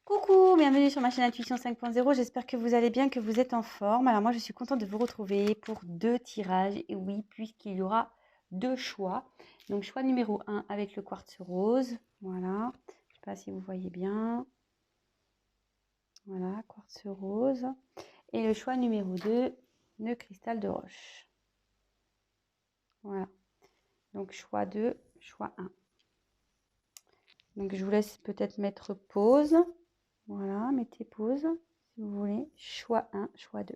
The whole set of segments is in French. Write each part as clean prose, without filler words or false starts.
Coucou, bienvenue sur ma chaîne Intuition 5.0. J'espère que vous allez bien, que vous êtes en forme. Alors moi, je suis contente de vous retrouver pour 2 tirages. Et oui, puisqu'il y aura 2 choix. Donc choix numéro 1 avec le quartz rose. Voilà. Je ne sais pas si vous voyez bien. Voilà, quartz rose. Et le choix numéro 2, le cristal de roche. Voilà. Donc choix 2, choix 1. Donc je vous laisse peut-être mettre pause. Voilà, mettez pause si vous voulez. Choix 1, choix 2.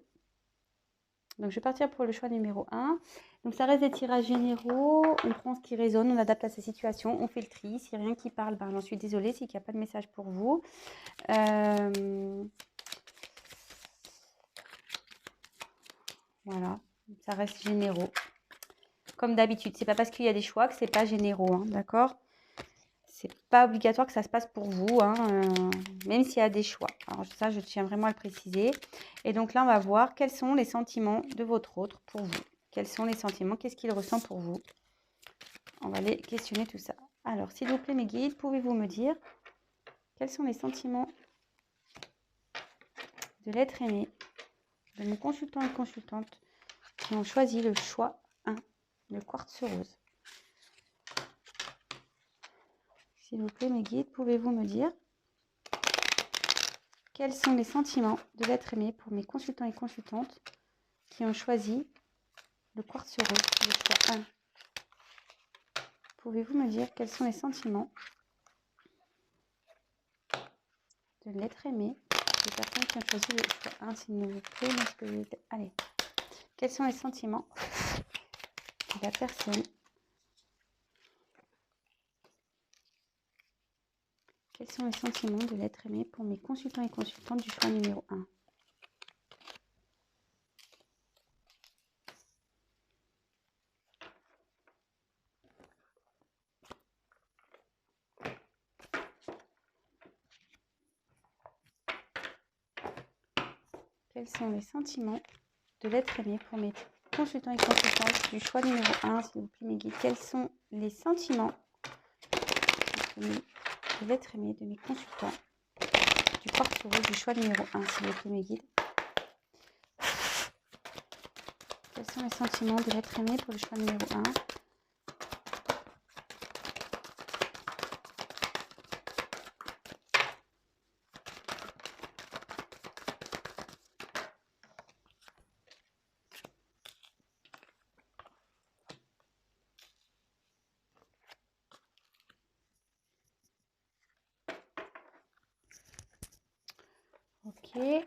Donc, je vais partir pour le choix numéro 1. Donc, ça reste des tirages généraux. On prend ce qui résonne, on adapte à sa situation, on fait le tri. S'il n'y a rien qui parle, ben, j'en suis désolée. C'est qu'il n'y a pas de message pour vous. Voilà, ça reste généraux. Comme d'habitude, c'est pas parce qu'il y a des choix que c'est pas généraux, hein, d'accord? C'est pas obligatoire que ça se passe pour vous, hein, même s'il y a des choix. Alors ça, je tiens vraiment à le préciser. Et donc là, on va voir quels sont les sentiments de votre autre pour vous. Quels sont les sentiments? Qu'est-ce qu'il ressent pour vous? On va aller questionner tout ça. Alors, s'il vous plaît, mes guides, pouvez-vous me dire quels sont les sentiments de l'être aimé, de mon consultant et consultante qui ont choisi le choix 1, le quartz rose? S'il vous plaît, mes guides, pouvez-vous me dire quels sont les sentiments de l'être aimé pour mes consultants et consultantes qui ont choisi le quartz rose, le choix 1? Pouvez-vous me dire quels sont les sentiments de l'être aimé des personnes qui ont choisi le choix 1, s'il vous plaît? Allez. Quels sont les sentiments de la personne? Quels sont les sentiments de l'être aimé pour mes consultants et consultantes du choix numéro 1? Quels sont les sentiments de l'être aimé pour mes consultants et consultantes du choix numéro 1, s'il vous plaît, mes guides? Quels sont les sentiments de l'être aimé de mes consultants du quartz rose du choix numéro 1, s'il vous plaît, mes guides? Quels sont les sentiments de l'être aimé pour le choix numéro 1? Ok.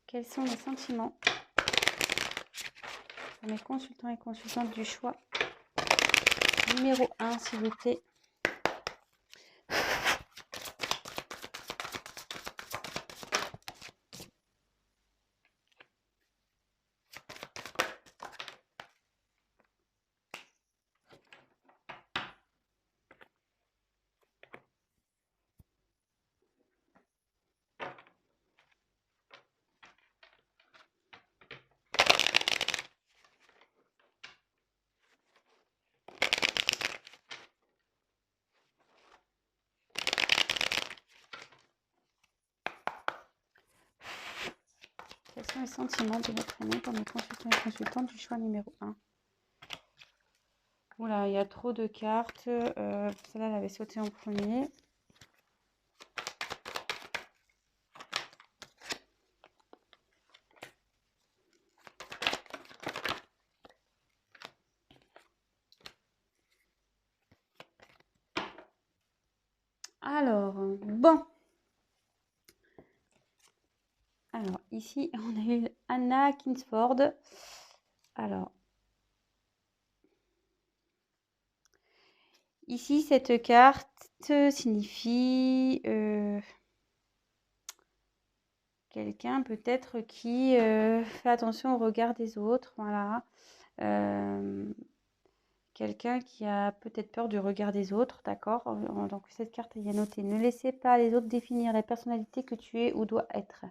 Quels sont les sentiments pour mes consultants et consultantes du choix numéro 1, s'il vous plaît? Quels sont les sentiments de l'être aimé pour mes consultants et consultantes du choix numéro 1? Oula, il y a trop de cartes. Celle-là, elle avait sauté en premier. Alors, bon. Alors, ici, on a eu Anna Kingsford. Alors, ici, cette carte signifie quelqu'un peut-être qui fait attention au regard des autres. Voilà. Quelqu'un qui a peut-être peur du regard des autres, d'accord? Donc, cette carte, il y a noté: ne laissez pas les autres définir la personnalité que tu es ou dois être.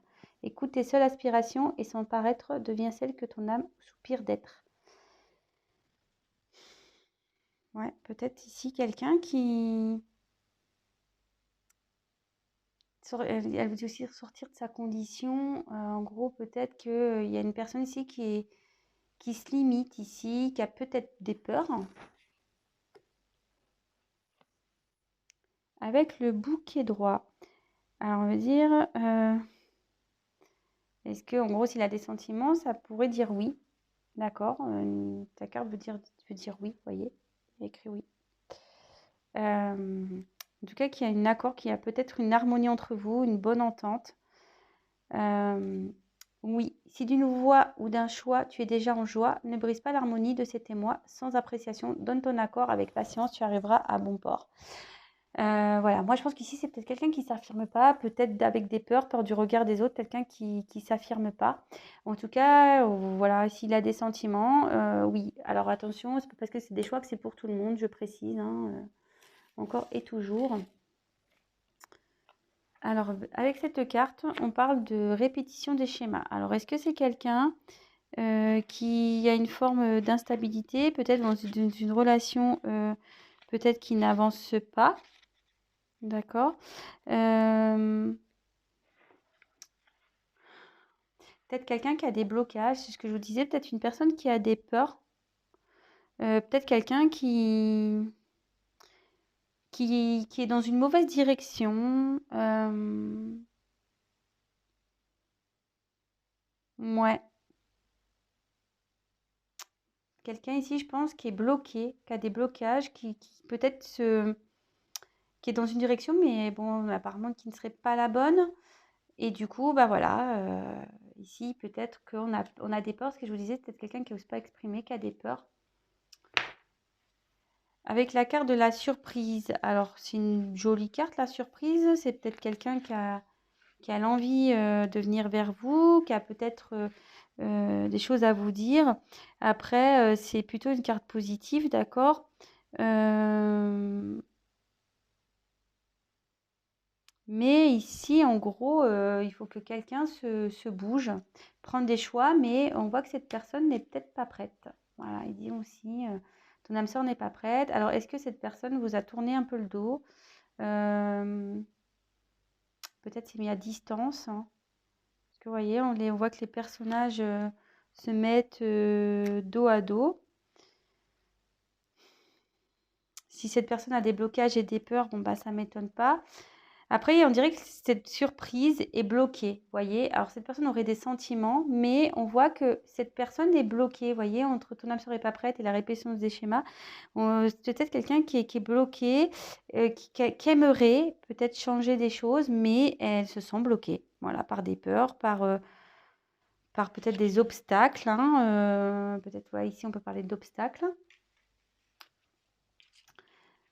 Écoute tes seules aspirations et son paraître devient celle que ton âme soupire d'être. Ouais, peut-être ici quelqu'un qui Elle vous dit aussi sortir de sa condition. En gros, peut-être qu'il y a une personne ici qui se limite ici, qui a peut-être des peurs. Avec le bouquet droit. Alors, on va dire, est-ce que, en gros, s'il a des sentiments, ça pourrait dire oui. D'accord. Ta carte veut dire oui, vous voyez. Il y a écrit oui. En tout cas, qu'il y a un accord, qu'il y a peut-être une harmonie entre vous, une bonne entente. Oui, si d'une voix ou d'un choix, tu es déjà en joie, ne brise pas l'harmonie de ces témoins sans appréciation. Donne ton accord avec patience, tu arriveras à bon port. Voilà, moi je pense qu'ici c'est peut-être quelqu'un qui ne s'affirme pas, peut-être avec des peurs, peur du regard des autres, quelqu'un qui ne s'affirme pas. En tout cas, voilà, s'il a des sentiments, oui. Alors attention, c'est pas parce que c'est des choix que c'est pour tout le monde, je précise, hein, encore et toujours. Alors, avec cette carte, on parle de répétition des schémas. Alors, est-ce que c'est quelqu'un qui a une forme d'instabilité, peut-être dans une relation peut-être qui n'avance pas, d'accord. Peut-être quelqu'un qui a des blocages, c'est ce que je vous disais, peut-être une personne qui a des peurs, peut-être quelqu'un qui est dans une mauvaise direction. Ouais, quelqu'un ici, je pense, qui est bloqué, qui a des blocages, qui peut-être qui est dans une direction, mais bon, apparemment qui ne serait pas la bonne. Et du coup, bah voilà, ici, peut-être on a des peurs, ce que je vous disais, peut-être quelqu'un qui n'ose pas exprimer, qui a des peurs. Avec la carte de la surprise, alors c'est une jolie carte, la surprise, c'est peut-être quelqu'un qui a l'envie de venir vers vous, qui a peut-être des choses à vous dire. Après, c'est plutôt une carte positive, d'accord. Mais ici, en gros, il faut que quelqu'un se bouge, prendre des choix, mais on voit que cette personne n'est peut-être pas prête. Voilà, il dit aussi, ton âme sœur n'est pas prête. Alors, est-ce que cette personne vous a tourné un peu le dos? Peut-être s'est mis à distance, hein. Parce que vous voyez, on voit que les personnages se mettent dos à dos. Si cette personne a des blocages et des peurs, bon bah ça m'étonne pas. Après, on dirait que cette surprise est bloquée, vous voyez. Alors cette personne aurait des sentiments, mais on voit que cette personne est bloquée, vous voyez, entre ton âme serait pas prête et la répétition des schémas. C'est peut-être quelqu'un qui est bloqué, qui aimerait peut-être changer des choses, mais elle se sent bloquée, voilà, par des peurs, par peut-être des obstacles, hein, peut-être, ouais, ici on peut parler d'obstacles.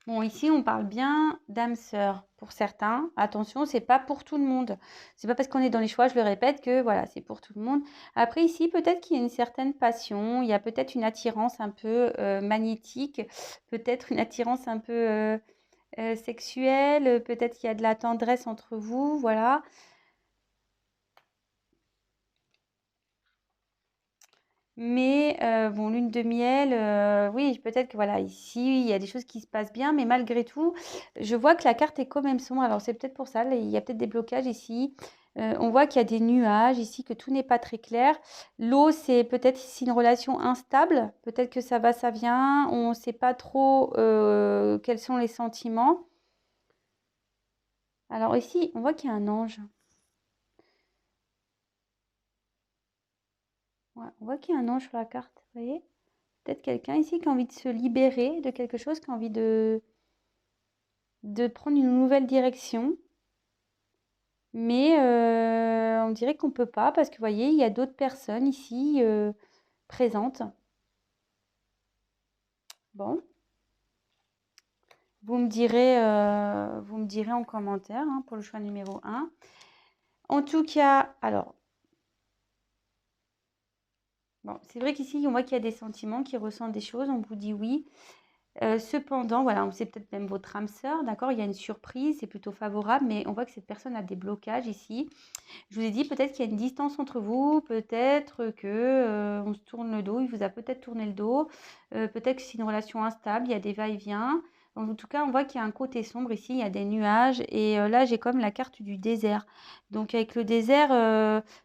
Bon, ici, on parle bien d'âme sœur pour certains. Attention, c'est pas pour tout le monde. C'est pas parce qu'on est dans les choix, je le répète, que voilà, c'est pour tout le monde. Après, ici, peut-être qu'il y a une certaine passion, il y a peut-être une attirance un peu magnétique, peut-être une attirance un peu sexuelle, peut-être qu'il y a de la tendresse entre vous, voilà. Mais bon, lune de miel, oui, peut-être que voilà, ici, il y a des choses qui se passent bien, mais malgré tout, je vois que la carte est quand même sombre. Alors, c'est peut-être pour ça, là, il y a peut-être des blocages ici. On voit qu'il y a des nuages ici, que tout n'est pas très clair. L'eau, c'est peut-être ici une relation instable. Peut-être que ça va, ça vient. On ne sait pas trop quels sont les sentiments. Alors ici, on voit qu'il y a un ange. Ouais, on voit qu'il y a un ange sur la carte, vous voyez? Peut-être quelqu'un ici qui a envie de se libérer de quelque chose, qui a envie de prendre une nouvelle direction. Mais on dirait qu'on ne peut pas parce que, vous voyez, il y a d'autres personnes ici présentes. Bon, vous me direz en commentaire hein, pour le choix numéro 1. En tout cas, alors, bon, c'est vrai qu'ici, on voit qu'il y a des sentiments, qu'il ressent des choses, on vous dit oui. Cependant, voilà, c'est peut-être même votre âme sœur, d'accord? Il y a une surprise, c'est plutôt favorable, mais on voit que cette personne a des blocages ici. Je vous ai dit peut-être qu'il y a une distance entre vous, peut-être que on se tourne le dos, il vous a peut-être tourné le dos, peut-être que c'est une relation instable, il y a des va-et-vient. En tout cas, on voit qu'il y a un côté sombre ici, il y a des nuages. Et là, j'ai comme la carte du désert. Donc avec le désert,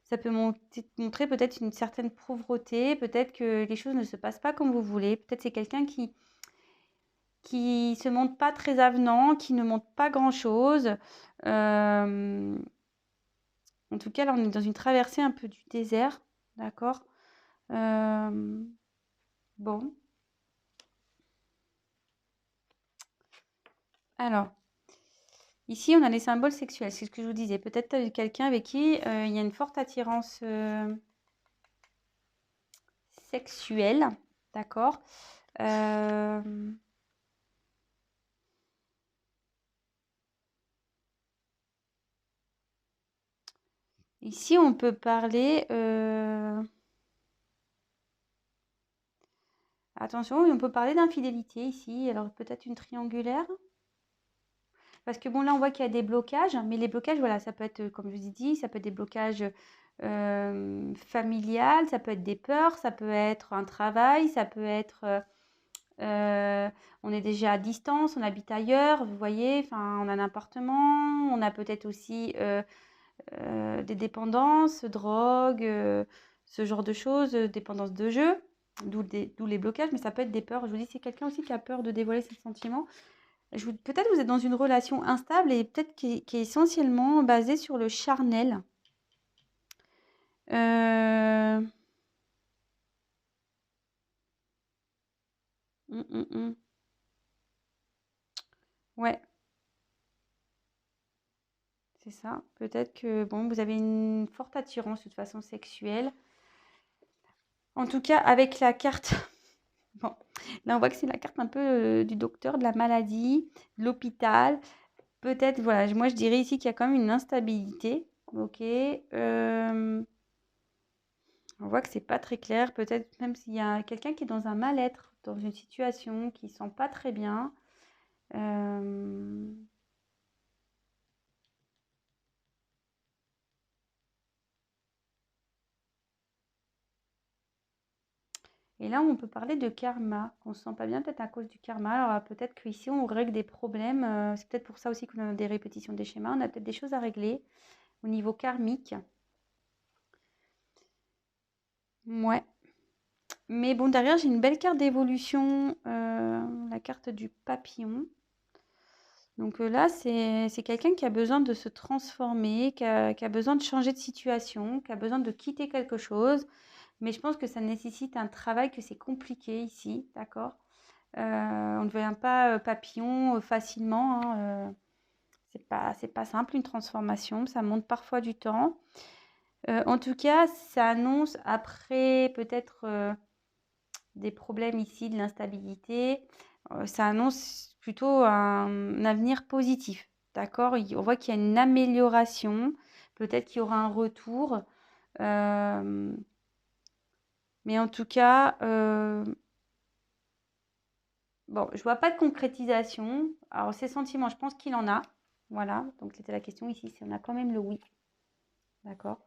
ça peut montrer peut-être une certaine pauvreté, peut-être que les choses ne se passent pas comme vous voulez. Peut-être c'est quelqu'un qui se montre pas très avenant, qui ne montre pas grand-chose. En tout cas, là, on est dans une traversée un peu du désert, d'accord? Bon, alors, ici, on a les symboles sexuels, c'est ce que je vous disais. Peut-être quelqu'un avec qui il y a une forte attirance sexuelle, d'accord? Ici, on peut parler... Attention, oui, on peut parler d'infidélité ici. Alors, peut-être une triangulaire. Parce que bon, là, on voit qu'il y a des blocages. Mais les blocages, voilà, ça peut être, comme je vous ai dit, ça peut être des blocages familiales, ça peut être des peurs, ça peut être un travail, ça peut être... on est déjà à distance, on habite ailleurs, vous voyez, enfin, on a un appartement, on a peut-être aussi des dépendances, drogue, ce genre de choses, dépendance de jeu, d'où les blocages, mais ça peut être des peurs. Je vous dis, c'est quelqu'un aussi qui a peur de dévoiler ses sentiments. Peut-être vous êtes dans une relation instable et peut-être qui est essentiellement basée sur le charnel. Euh... hum, hum. Ouais, c'est ça. Peut-être que bon, vous avez une forte attirance de toute façon sexuelle. En tout cas, avec la carte, bon, là on voit que c'est la carte un peu du docteur, de la maladie, de l'hôpital. Peut-être, voilà, moi je dirais ici qu'il y a quand même une instabilité. Ok. On voit que c'est pas très clair. Peut-être même s'il y a quelqu'un qui est dans un mal-être, dans une situation qui ne sent pas très bien. Euh, Et là, on peut parler de karma, qu'on se sent pas bien peut-être à cause du karma. Alors peut-être qu'ici, on règle des problèmes. C'est peut-être pour ça aussi qu'on a des répétitions des schémas. On a peut-être des choses à régler au niveau karmique. Ouais. Mais bon, derrière, j'ai une belle carte d'évolution, la carte du papillon. Donc là, c'est quelqu'un qui a besoin de se transformer, qui a besoin de changer de situation, qui a besoin de quitter quelque chose. Mais je pense que ça nécessite un travail, que c'est compliqué ici, d'accord? On ne devient pas papillon facilement, hein, c'est pas simple une transformation, ça monte parfois du temps. En tout cas, ça annonce après peut-être des problèmes ici, de l'instabilité. Ça annonce plutôt un avenir positif, d'accord? On voit qu'il y a une amélioration, peut-être qu'il y aura un retour. euh, mais en tout cas, bon, je vois pas de concrétisation. Alors, ces sentiments, je pense qu'il en a. Voilà, donc c'était la question ici, si on a quand même le oui. D'accord.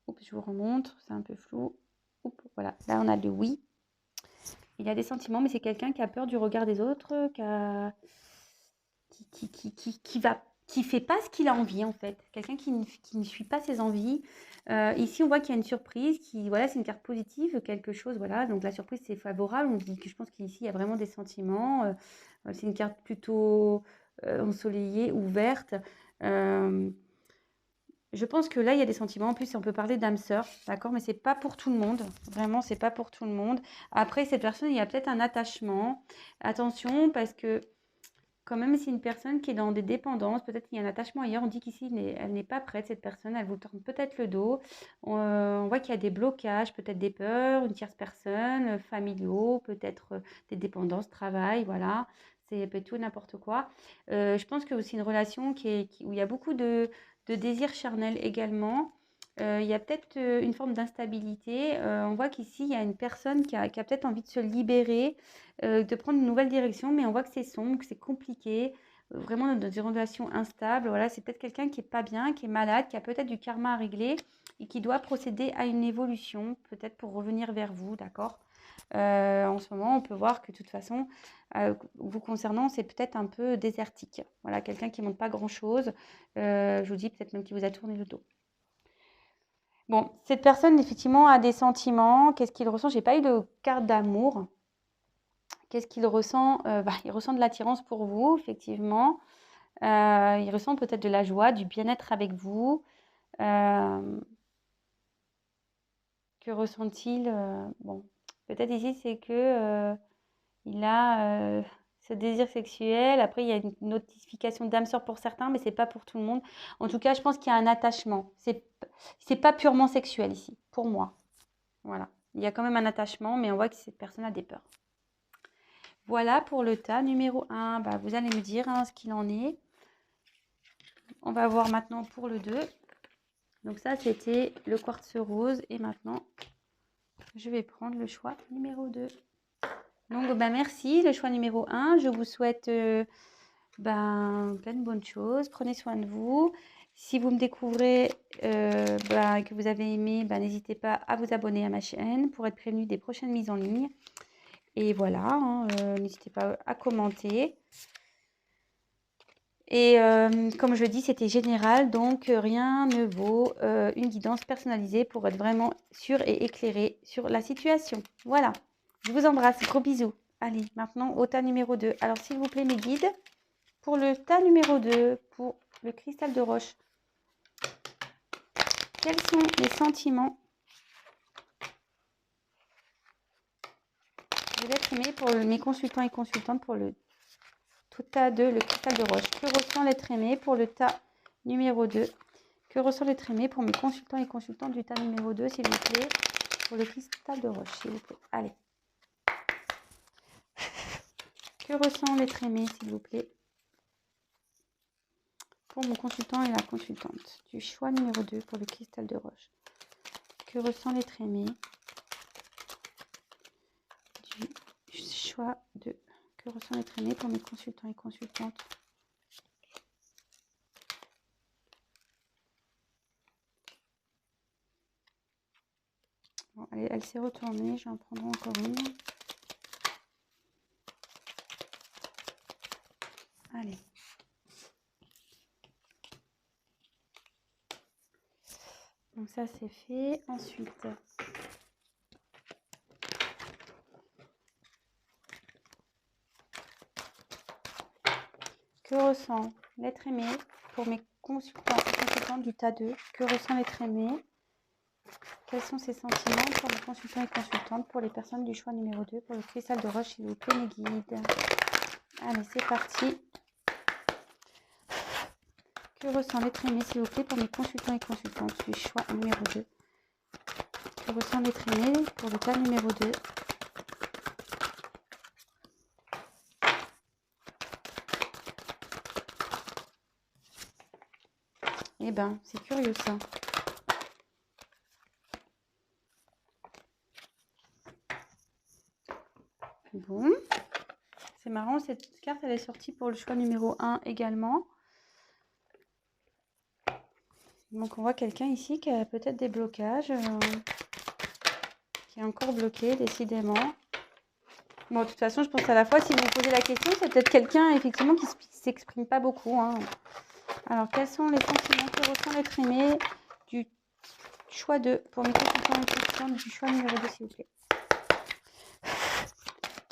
Oups, je vous remontre, c'est un peu flou. Oups, voilà, là on a le oui. Il a des sentiments, mais c'est quelqu'un qui a peur du regard des autres, qui fait pas ce qu'il a envie en fait. Quelqu'un qui ne suit pas ses envies. Ici, on voit qu'il y a une surprise, voilà, c'est une carte positive, quelque chose, voilà. Donc la surprise, c'est favorable. On dit que je pense qu'ici, il y a vraiment des sentiments. C'est une carte plutôt ensoleillée, ouverte. Euh, je pense que là, il y a des sentiments. En plus, on peut parler d'âme sœur, d'accord? Mais c'est pas pour tout le monde. Vraiment, c'est pas pour tout le monde. Après, cette personne, il y a peut-être un attachement. Attention, parce que quand même, c'est une personne qui est dans des dépendances. Peut-être qu'il y a un attachement ailleurs. On dit qu'ici, elle n'est pas prête, cette personne. Elle vous tourne peut-être le dos. On voit qu'il y a des blocages, peut-être des peurs, une tierce personne, familiaux, peut-être des dépendances, travail, voilà. C'est peut être tout et n'importe quoi. Je pense que c'est une relation où il y a beaucoup de désirs charnels également. Il y a peut-être une forme d'instabilité. On voit qu'ici, il y a une personne qui a peut-être envie de se libérer, de prendre une nouvelle direction, mais on voit que c'est sombre, que c'est compliqué, vraiment dans une relation instable. Voilà, c'est peut-être quelqu'un qui est pas bien, qui est malade, qui a peut-être du karma à régler et qui doit procéder à une évolution, peut-être pour revenir vers vous, d'accord? En ce moment, on peut voir que de toute façon, vous concernant, c'est peut-être un peu désertique. Voilà, quelqu'un qui ne montre pas grand-chose. Je vous dis peut-être même qu'il vous a tourné le dos. Bon, cette personne, effectivement, a des sentiments. Qu'est-ce qu'il ressent? J'ai pas eu de carte d'amour. Qu'est-ce qu'il ressent? Il ressent de l'attirance pour vous, effectivement. Il ressent peut-être de la joie, du bien-être avec vous. Que ressent-il? Bon, peut-être ici, c'est que il a ce désir sexuel. Après, il y a une notification d'âme sœur pour certains, mais c'est pas pour tout le monde. En tout cas, je pense qu'il y a un attachement. C'est pas purement sexuel ici, pour moi. Voilà. Il y a quand même un attachement, mais on voit que cette personne a des peurs. Voilà pour le tas numéro 1. Bah, vous allez me dire ce qu'il en est. On va voir maintenant pour le 2. Donc ça, c'était le quartz rose. Et maintenant, je vais prendre le choix numéro 2. Donc, merci. Le choix numéro 1. Je vous souhaite plein de bonnes choses. Prenez soin de vous. Si vous me découvrez et que vous avez aimé, n'hésitez pas à vous abonner à ma chaîne pour être prévenu des prochaines mises en ligne. Et voilà, n'hésitez pas à commenter. Et comme je dis, c'était général, donc rien ne vaut une guidance personnalisée pour être vraiment sûr et éclairé sur la situation. Voilà, je vous embrasse, gros bisous. Allez, maintenant au tas numéro 2. Alors s'il vous plaît mes guides, pour le tas numéro 2, pour le cristal de roche, quels sont les sentiments de l'être aimé pour mes consultants et consultantes pour le tas 2, le cristal de roche? Que ressent l'être aimé pour le tas numéro 2? Que ressent l'être aimé pour mes consultants et consultantes du tas numéro 2, s'il vous plaît? Pour le cristal de roche, s'il vous plaît. Allez. Que ressent l'être aimé, s'il vous plaît? Pour mon consultant et la consultante. Du choix numéro 2 pour le cristal de roche. Que ressent l'être aimé? Du choix 2. Que ressent l'être aimé pour mes consultants et consultantes? Bon, allez, elle s'est retournée. Je vais en prendre encore une. Allez. Donc ça, c'est fait. Ensuite, que ressent l'être aimé pour mes consultants et consultantes du tas 2? Que ressent l'être aimé? Quels sont ses sentiments pour les consultants et consultantes, pour les personnes du choix numéro 2, pour le cristal de roche, s'il vous plaît, mes guides? Allez, c'est parti. Que ressent l'être aimé, s'il vous plaît, pour mes consultants et consultantes du choix numéro 2? Que ressent l'être aimé pour le tas numéro 2? Eh ben, c'est curieux ça. Bon. C'est marrant, cette carte, elle est sortie pour le choix numéro 1 également. Donc, on voit quelqu'un ici qui a peut-être des blocages, qui est encore bloqué, décidément. Bon, de toute façon, je pense à la fois, si vous vous posez la question, c'est peut-être quelqu'un, effectivement, qui ne s'exprime pas beaucoup. Alors, quels sont les sentiments que ressent l'être aimé du choix 2 pour mes consultants et consultantes du choix numéro 2, s'il vous plaît?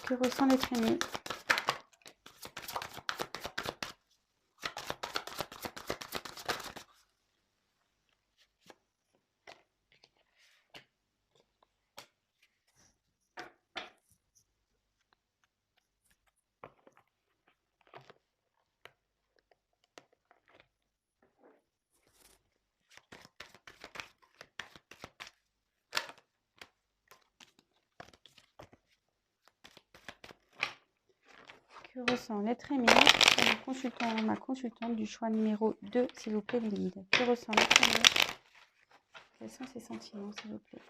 Que ressent l'être aimé? Que ressent l'être aimé pour le consultant, ma consultante du choix numéro 2, s'il vous plaît, les guides? Que ressent l'être aimé? Quels sont ses sentiments, s'il vous plaît,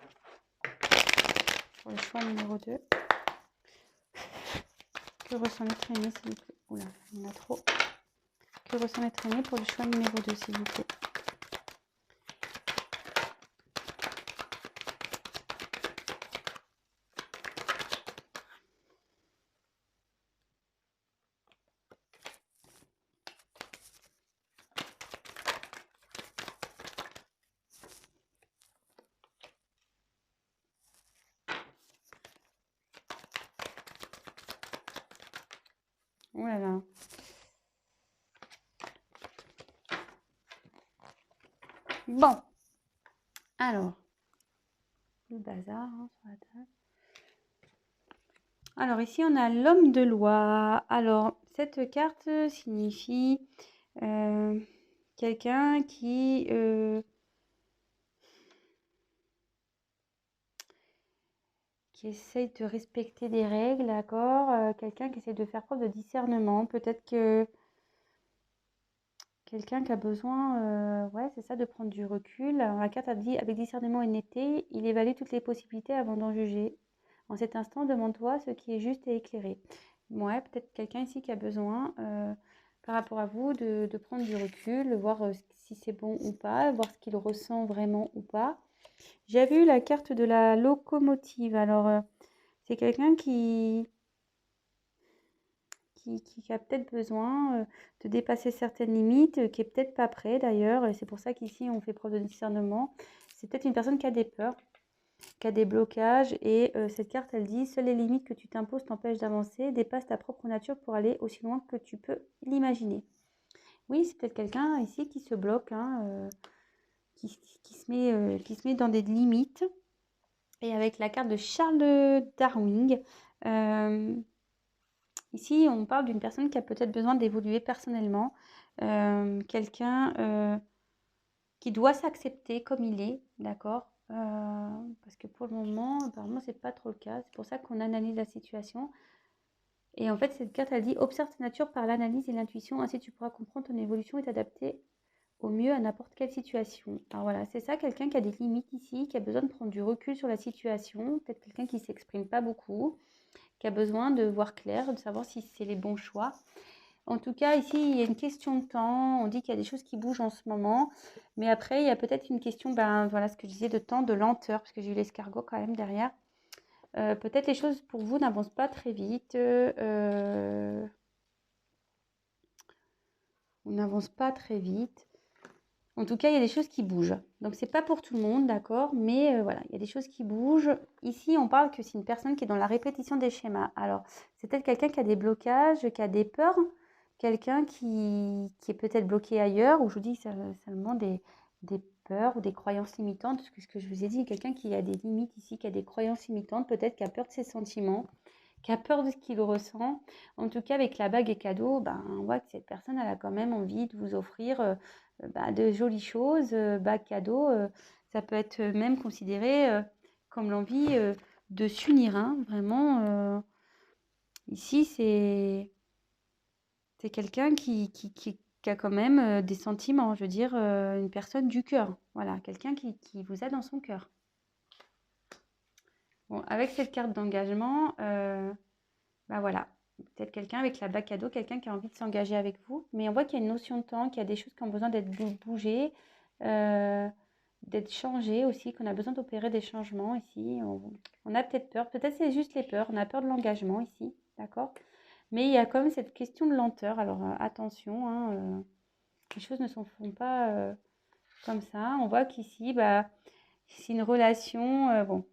pour le choix numéro 2? Que ressent l'être aimé, s'il vous plaît? Oula, il y en a trop. Que ressent l'être aimé pour le choix numéro 2, s'il vous plaît? Bon, alors, le bazar hein, sur la table. Alors ici, on a l'homme de loi. Alors, cette carte signifie quelqu'un qui essaye de respecter des règles, d'accord? Quelqu'un qui essaie de faire preuve de discernement. Peut-être que quelqu'un qui a besoin, ouais, c'est ça, de prendre du recul. Alors, la carte a dit, avec discernement et netteté, il évalue toutes les possibilités avant d'en juger. En cet instant, demande-toi ce qui est juste et éclairé. Ouais, peut-être quelqu'un ici qui a besoin, par rapport à vous, de prendre du recul, voir si c'est bon ou pas, voir ce qu'il ressent vraiment ou pas. J'avais eu la carte de la locomotive. Alors, c'est quelqu'un qui a peut-être besoin de dépasser certaines limites, qui est peut-être pas prêt d'ailleurs. Et c'est pour ça qu'ici, on fait preuve de discernement. C'est peut-être une personne qui a des peurs, qui a des blocages. Et cette carte, elle dit, seules les limites que tu t'imposes t'empêchent d'avancer. Dépasse ta propre nature pour aller aussi loin que tu peux l'imaginer. Oui, c'est peut-être quelqu'un ici qui se bloque, hein, qui se met dans des limites. Et avec la carte de Charles Darwin, ici, on parle d'une personne qui a peut-être besoin d'évoluer personnellement, quelqu'un qui doit s'accepter comme il est, d'accord? Parce que pour le moment, apparemment, c'est pas trop le cas. C'est pour ça qu'on analyse la situation. Et en fait, cette carte, elle dit observe ta nature par l'analyse et l'intuition, ainsi tu pourras comprendre ton évolution et t'adapter au mieux à n'importe quelle situation. Alors voilà, c'est ça, quelqu'un qui a des limites ici, qui a besoin de prendre du recul sur la situation, peut-être quelqu'un qui ne s'exprime pas beaucoup, qui a besoin de voir clair, de savoir si c'est les bons choix. En tout cas, ici, il y a une question de temps. On dit qu'il y a des choses qui bougent en ce moment. Mais après, il y a peut-être une question, ben voilà ce que je disais, de temps, de lenteur, parce que j'ai eu l'escargot quand même derrière. Peut-être les choses pour vous n'avancent pas très vite. On n'avance pas très vite. En tout cas, il y a des choses qui bougent. Donc, c'est pas pour tout le monde, d'accord? Mais voilà, il y a des choses qui bougent. Ici, on parle que c'est une personne qui est dans la répétition des schémas. Alors, c'est peut-être quelqu'un qui a des blocages, qui a des peurs, quelqu'un qui est peut-être bloqué ailleurs, ou je vous dis seulement des peurs ou des croyances limitantes. Parce que ce que je vous ai dit, quelqu'un qui a des limites ici, qui a des croyances limitantes, peut-être qui a peur de ses sentiments, qui a peur de ce qu'il ressent. En tout cas, avec la bague et cadeau, ben, on voit que cette personne, elle a quand même envie de vous offrir de jolies choses, bague cadeau. Ça peut être même considéré comme l'envie de s'unir, hein, vraiment. Ici, c'est quelqu'un qui a quand même des sentiments, je veux dire, une personne du cœur. Voilà, quelqu'un qui vous a dans son cœur. Bon, avec cette carte d'engagement, bah voilà, peut-être quelqu'un avec la bague cadeau, quelqu'un qui a envie de s'engager avec vous. Mais on voit qu'il y a une notion de temps, qu'il y a des choses qui ont besoin d'être bougées, euh, d'être changées aussi, qu'on a besoin d'opérer des changements ici. On a peut-être peur, peut-être c'est juste les peurs, on a peur de l'engagement ici, d'accord? Mais il y a quand même cette question de lenteur. Alors attention, hein, les choses ne se font pas comme ça. On voit qu'ici, bah, c'est une relation, bon,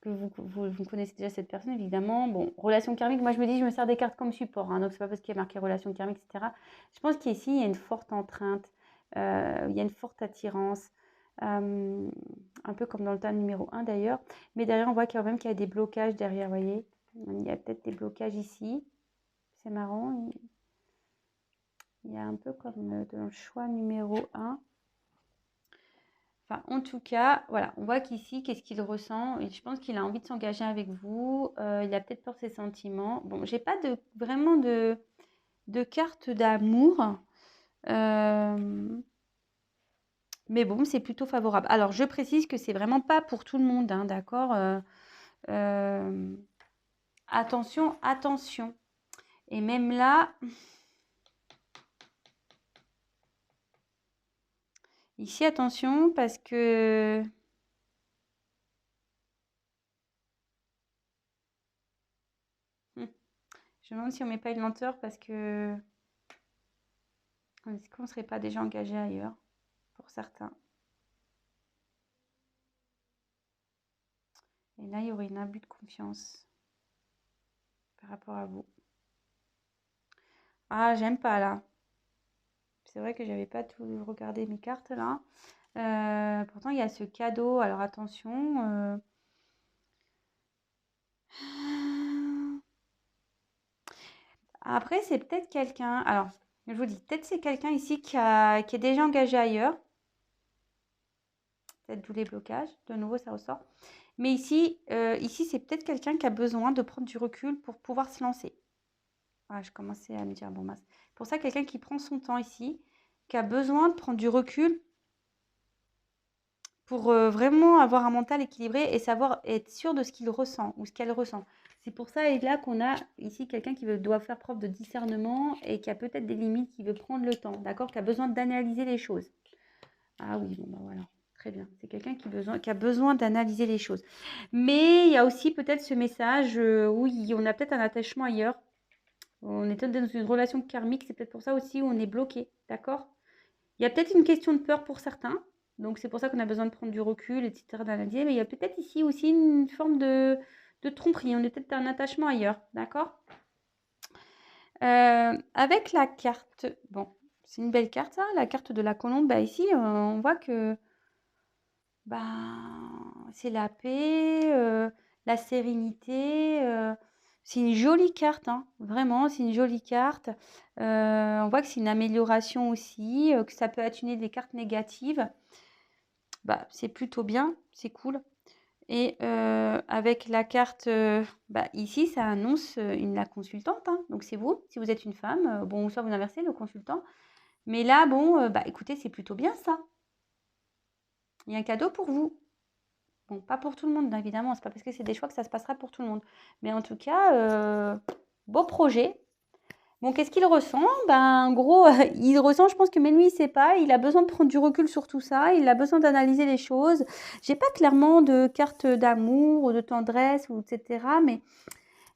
que vous connaissez déjà cette personne, évidemment. Bon, relation karmique, moi je me dis, je me sers des cartes comme support, hein, donc c'est pas parce qu'il y a marqué relation karmique, etc. Je pense qu'ici, il y a une forte empreinte, il y a une forte attirance, un peu comme dans le tas numéro 1 d'ailleurs. Mais derrière, on voit quand même qu'il y a des blocages derrière, vous voyez. Il y a peut-être des blocages ici. C'est marrant. Il y a un peu comme dans le choix numéro 1. Enfin, en tout cas, voilà, on voit qu'ici, qu'est-ce qu'il ressent? Et je pense qu'il a envie de s'engager avec vous. Il a peut-être peur de ses sentiments. Bon, j'ai pas vraiment de carte d'amour. Mais bon, c'est plutôt favorable. Alors, je précise que c'est vraiment pas pour tout le monde, hein, d'accord? Attention, attention. Et même là, ici, attention, parce que je me demande si on met pas une lenteur parce que est-ce qu'on ne serait pas déjà engagé ailleurs pour certains? Et là, il y aurait une abus de confiance par rapport à vous. Ah, j'aime pas là. C'est vrai que j'avais pas tout regardé mes cartes là. Pourtant, il y a ce cadeau. Alors, attention. Après, c'est peut-être quelqu'un. Alors, je vous dis, peut-être c'est quelqu'un ici qui est déjà engagé ailleurs. Peut-être d'où les blocages. De nouveau, ça ressort. Mais ici, c'est peut-être quelqu'un qui a besoin de prendre du recul pour pouvoir se lancer. Ah, je commençais à me dire, bon, mince. Pour ça, quelqu'un qui prend son temps ici, qui a besoin de prendre du recul pour vraiment avoir un mental équilibré et savoir être sûr de ce qu'il ressent ou ce qu'elle ressent. C'est pour ça et là qu'on a ici quelqu'un qui doit faire preuve de discernement et qui a peut-être des limites, qui veut prendre le temps, d'accord, qui a besoin d'analyser les choses. Ah oui, bon bah voilà, très bien. C'est quelqu'un qui a besoin d'analyser les choses. Mais il y a aussi peut-être ce message où on a peut-être un attachement ailleurs. On est peut-être dans une relation karmique, c'est peut-être pour ça aussi où on est bloqué, d'accord? Il y a peut-être une question de peur pour certains, donc c'est pour ça qu'on a besoin de prendre du recul, etc., d'analyser, mais il y a peut-être ici aussi une forme de tromperie, on est peut-être un attachement ailleurs, d'accord? Avec la carte, bon, c'est une belle carte ça, la carte de la colombe, bah ici on voit que bah, c'est la paix, la sérénité, c'est une jolie carte, hein, vraiment, c'est une jolie carte. On voit que c'est une amélioration aussi, que ça peut atténuer des cartes négatives. Bah, c'est plutôt bien, c'est cool. Et avec la carte, bah, ici, ça annonce la consultante, hein, donc c'est vous, si vous êtes une femme, bon, soit vous inversez le consultant. Mais là, bon, bah, écoutez, c'est plutôt bien ça. Il y a un cadeau pour vous. Bon, pas pour tout le monde, évidemment, c'est pas parce que c'est des choix que ça se passera pour tout le monde. Mais en tout cas, beau projet. Bon, qu'est-ce qu'il ressent? Ben, en gros, il ressent, je pense que même lui, il sait pas. Il a besoin de prendre du recul sur tout ça. Il a besoin d'analyser les choses. J'ai pas clairement de carte d'amour ou de tendresse ou etc. Mais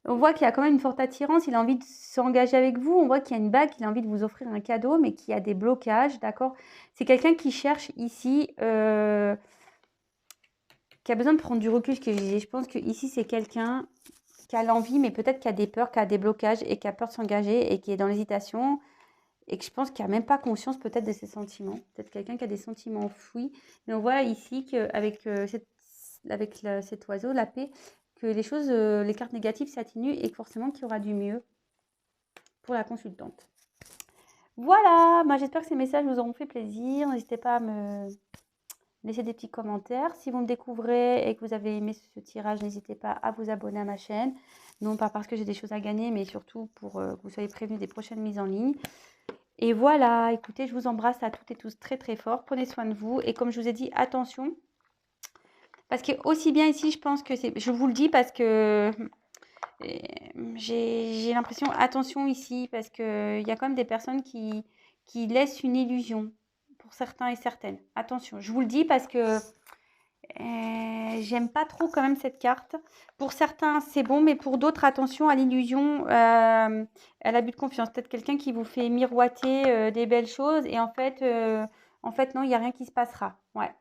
on voit qu'il y a quand même une forte attirance. Il a envie de s'engager avec vous. On voit qu'il y a une bague. Il a envie de vous offrir un cadeau, mais qu'il y a des blocages, d'accord? C'est quelqu'un qui cherche ici. Qui a besoin de prendre du recul, ce que je disais. Je pense que ici c'est quelqu'un qui a l'envie, mais peut-être qui a des peurs, qui a des blocages et qui a peur de s'engager et qui est dans l'hésitation et que je pense qu'il n'a même pas conscience peut-être de ses sentiments. Peut-être quelqu'un qui a des sentiments enfouis. Mais on voit ici qu'avec cet oiseau, la paix, que les choses, les cartes négatives s'atténuent et que forcément qu'il y aura du mieux pour la consultante. Voilà, moi j'espère que ces messages vous auront fait plaisir. N'hésitez pas à me laissez des petits commentaires. Si vous me découvrez et que vous avez aimé ce tirage, n'hésitez pas à vous abonner à ma chaîne. Non pas parce que j'ai des choses à gagner, mais surtout pour que vous soyez prévenus des prochaines mises en ligne. Et voilà, écoutez, je vous embrasse à toutes et tous très très fort. Prenez soin de vous. Et comme je vous ai dit, attention. Parce que aussi bien ici, je pense que c'est... Je vous le dis parce que j'ai l'impression... Attention ici, parce qu'il y a quand même des personnes qui laissent une illusion. Pour certains et certaines. Attention, je vous le dis parce que j'aime pas trop quand même cette carte. Pour certains, c'est bon, mais pour d'autres, attention à l'illusion, à l'abus de confiance. Peut-être quelqu'un qui vous fait miroiter des belles choses et en fait, non, il n'y a rien qui se passera. Ouais.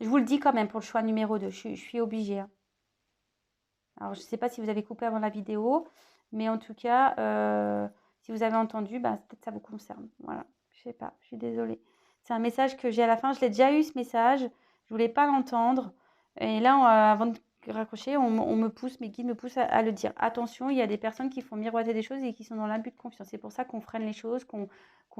Je vous le dis quand même pour le choix numéro 2. Je suis obligée, hein. Alors, je ne sais pas si vous avez coupé avant la vidéo, mais en tout cas, si vous avez entendu, bah, peut-être ça vous concerne. Voilà. Je sais pas, je suis désolée. C'est un message que j'ai à la fin. Je l'ai déjà eu ce message. Je voulais pas l'entendre. Et là, avant de raccrocher, on me pousse, mes guides me poussent à le dire. Attention, il y a des personnes qui font miroiter des choses et qui sont dans l'abus de confiance. C'est pour ça qu'on freine les choses, qu'on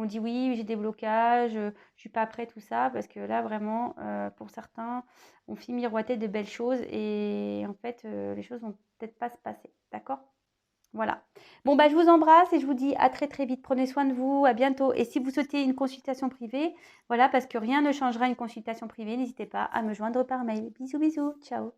dit oui, j'ai des blocages, je suis pas prêt, tout ça. Parce que là, vraiment, pour certains, on fait miroiter de belles choses et en fait, les choses vont peut-être pas se passer. D'accord? Voilà. Bon, bah, je vous embrasse et je vous dis à très très vite. Prenez soin de vous, à bientôt. Et si vous souhaitez une consultation privée, voilà, parce que rien ne changera une consultation privée, n'hésitez pas à me joindre par mail. Bisous, bisous, ciao.